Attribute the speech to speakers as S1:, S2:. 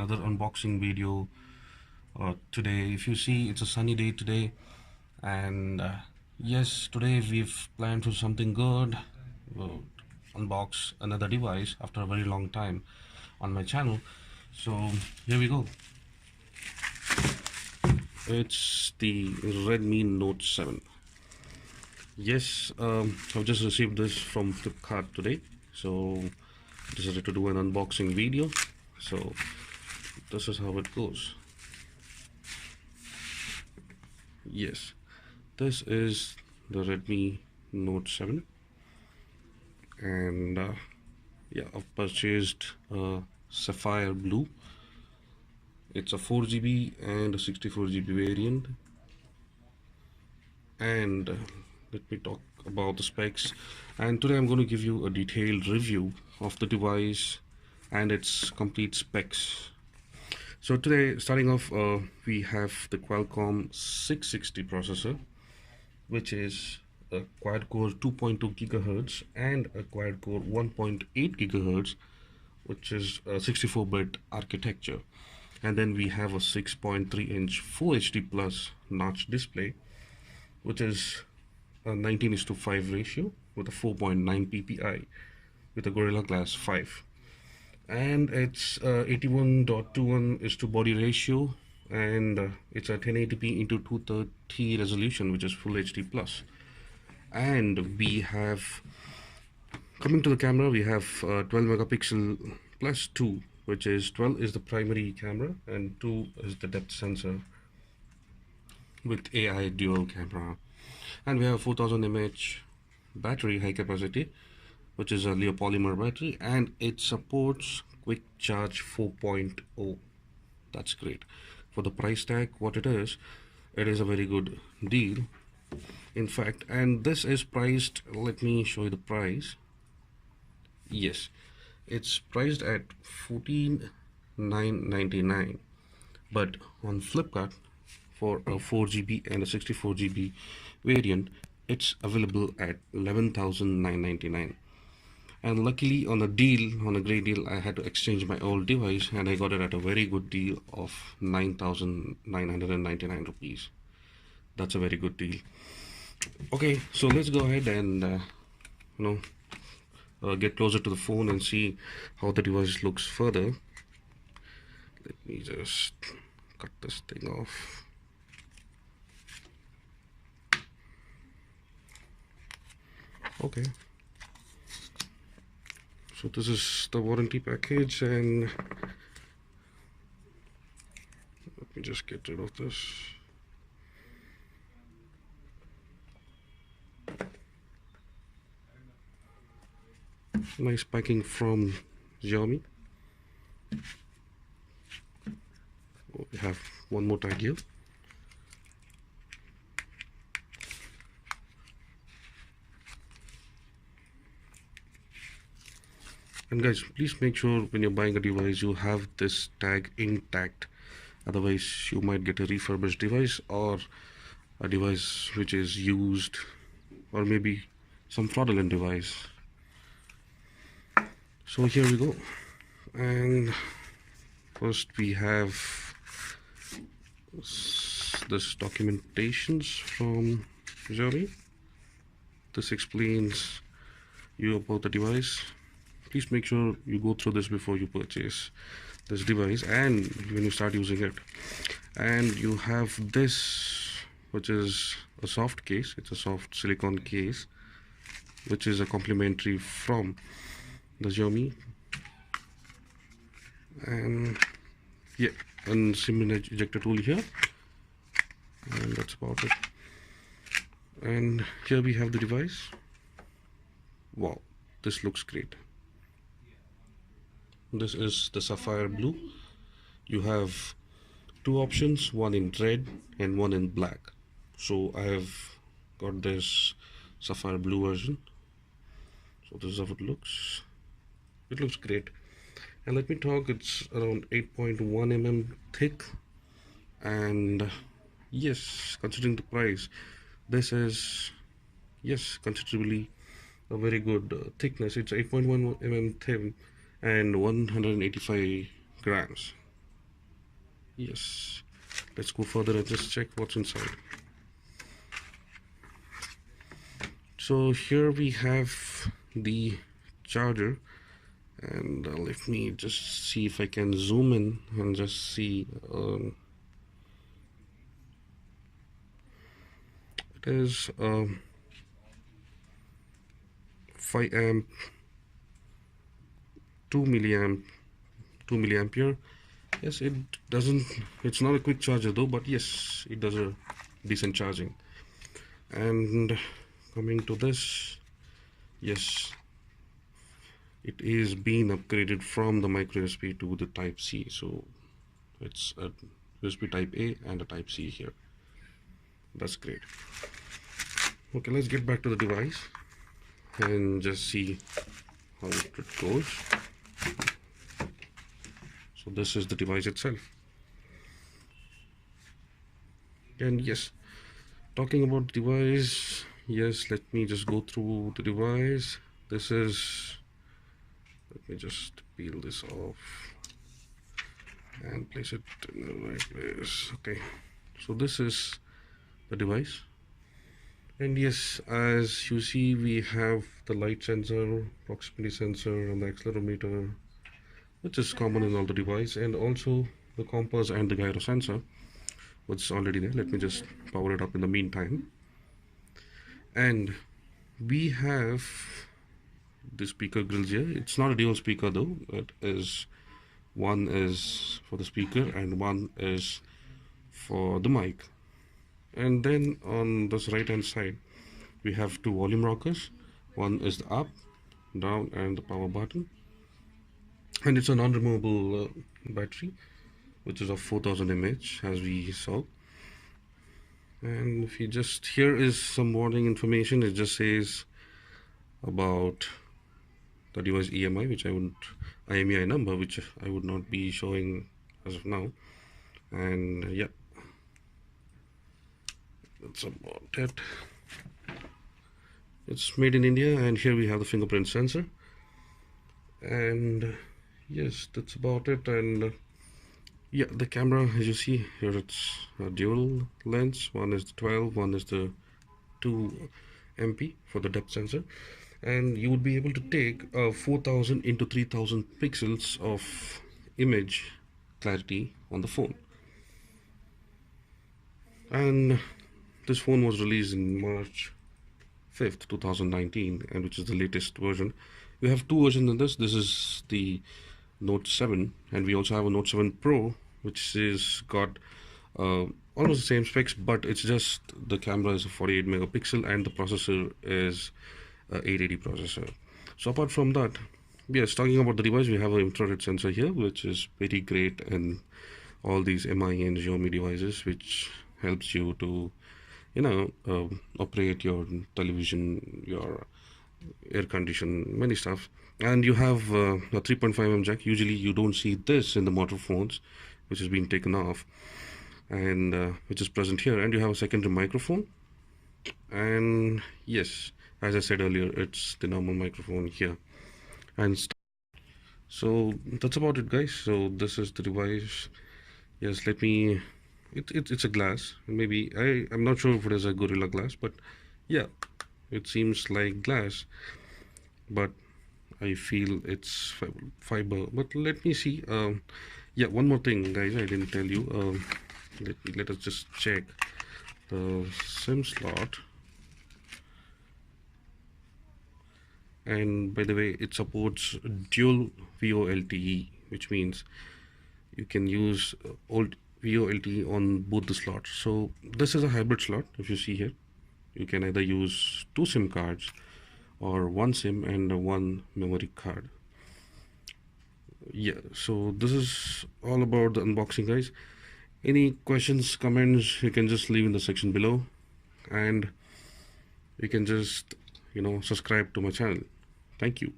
S1: another unboxing video today. If you see, it's a sunny day today, and yes, today we've planned for something good. We'll unbox another device after a very long time on my channel. So here we go. It's the Redmi Note 7. Yes, I've just received this from Flipkart today, so decided to do an unboxing video. So this is how it goes. Yes, this is the Redmi Note 7, and yeah, I've purchased Sapphire Blue. It's a 4GB and a 64GB variant. And let me talk about the specs. And today I'm going to give you a detailed review of the device and its complete specs. So today, starting off, we have the Qualcomm 660 processor, which is a quad-core 2.2 GHz and a quad-core 1.8 GHz, which is a 64-bit architecture. And then we have a 6.3-inch Full HD Plus notch display, which is a 19:5 ratio with a 4.9 ppi with a Gorilla Glass 5. And it's 81:21 is to body ratio, and it's a 1080p into 230 resolution, which is Full HD Plus. And we have, coming to the camera, we have 12 megapixel plus 2, which is 12 is the primary camera and 2 is the depth sensor with AI dual camera. And we have 4000 mAh battery, high capacity, which is a Leopolymer battery, and it supports quick charge 4.0. That's great. For the price tag, what it is a very good deal, in fact. And this is priced, let me show you the price. Yes, it's priced at 14,999, but on Flipkart, for a 4GB and a 64GB variant, it's available at 11,999. And luckily, on a great deal, I had to exchange my old device, and I got it at a very good deal of 9,999 rupees. That's a very good deal. Okay, so let's go ahead and get closer to the phone and see how the device looks further. Let me just cut this thing off. Okay, so this is the warranty package, and let me just get rid of this. Nice packing from Xiaomi. We have one more tag here. And guys, please make sure when you're buying a device you have this tag intact, otherwise you might get a refurbished device or a device which is used, or maybe some fraudulent device. So here we go, and first we have this documentations from Xiaomi. This explains you about the device. Please make sure you go through this before you purchase this device and when you start using it. And you have this, which is a soft case. It's a soft silicone case, which is a complimentary from the Xiaomi. And yeah, and SIM ejector tool here, and that's about it. And here we have the device. Wow, this looks great. This is the Sapphire Blue. You have two options, one in red and one in black. So I have got this Sapphire Blue version. So this is how it looks. It looks great. And let me talk, it's around 8.1 mm thick. And yes, considering the price, this is, yes, considerably a very good thickness. It's 8.1 mm thin and 185 grams. Yes, let's go further and just check what's inside. So here we have the charger, and let me just see if I can zoom in and just see. It is 5 amp, 2 milliamp, 2 milliampere. Yes, it doesn't, it's not a quick charger though, but yes, it does a decent charging. And coming to this, yes, it is being upgraded from the micro USB to the type C. So it's a USB type A and a type C here. That's great. Okay, let's get back to the device and just see how it goes. So this is the device itself. And yes, talking about the device, yes, let me just go through the device. This is, let me just peel this off and place it in the right place. Okay, so this is the device. And yes, as you see, we have the light sensor, proximity sensor, and the accelerometer, which is common in all the device, and also the compass and the gyro sensor, which is already there. Let me just power it up in the meantime. And we have the speaker grills here. It's not a dual speaker though. It is, one is for the speaker and one is for the mic. And then on this right hand side we have two volume rockers. One is the up, down, and the power button, and it's a non-removable battery, which is of 4000 mAh as we saw. And if you just, here is some warning information. It just says about the device EMI, which I wouldn't, IMEI number, which I would not be showing as of now. And yeah, that's about it. It's made in India, and here we have the fingerprint sensor. And yes, that's about it. And yeah, the camera, as you see here, it's a dual lens. One is the 12, one is the 2 MP for the depth sensor, and you would be able to take 4000 into 3000 pixels of image clarity on the phone. And this phone was released in March 5th 2019, and which is the latest version. We have two versions in this. This is the Note 7, and we also have a Note 7 Pro, which is got almost the same specs, but it's just the camera is a 48 megapixel and the processor is a 880 processor. So apart from that, yes, talking about the device, we have an infrared sensor here, which is pretty great in all these MI and Xiaomi devices, which helps you to, you know, operate your television, your air condition, many stuff. And you have a 3.5mm jack. Usually you don't see this in the model phones, which has been taken off, and which is present here. And you have a secondary microphone. And yes, as I said earlier, it's the normal microphone here. And so that's about it, guys. So this is the device. Yes, let me, it's a glass. Maybe I'm not sure if it is a Gorilla Glass, but yeah, it seems like glass, but I feel it's fiber. But let me see. Yeah, one more thing, guys, I didn't tell you. Let us just check the SIM slot. And by the way, it supports dual VoLTE, which means you can use old VoLTE on both the slots. So this is a hybrid slot. If you see here, you can either use two SIM cards or one SIM and one memory card. Yeah, so this is all about the unboxing, guys. Any questions, comments, you can just leave in the section below, and you can just, you know, subscribe to my channel. Thank you.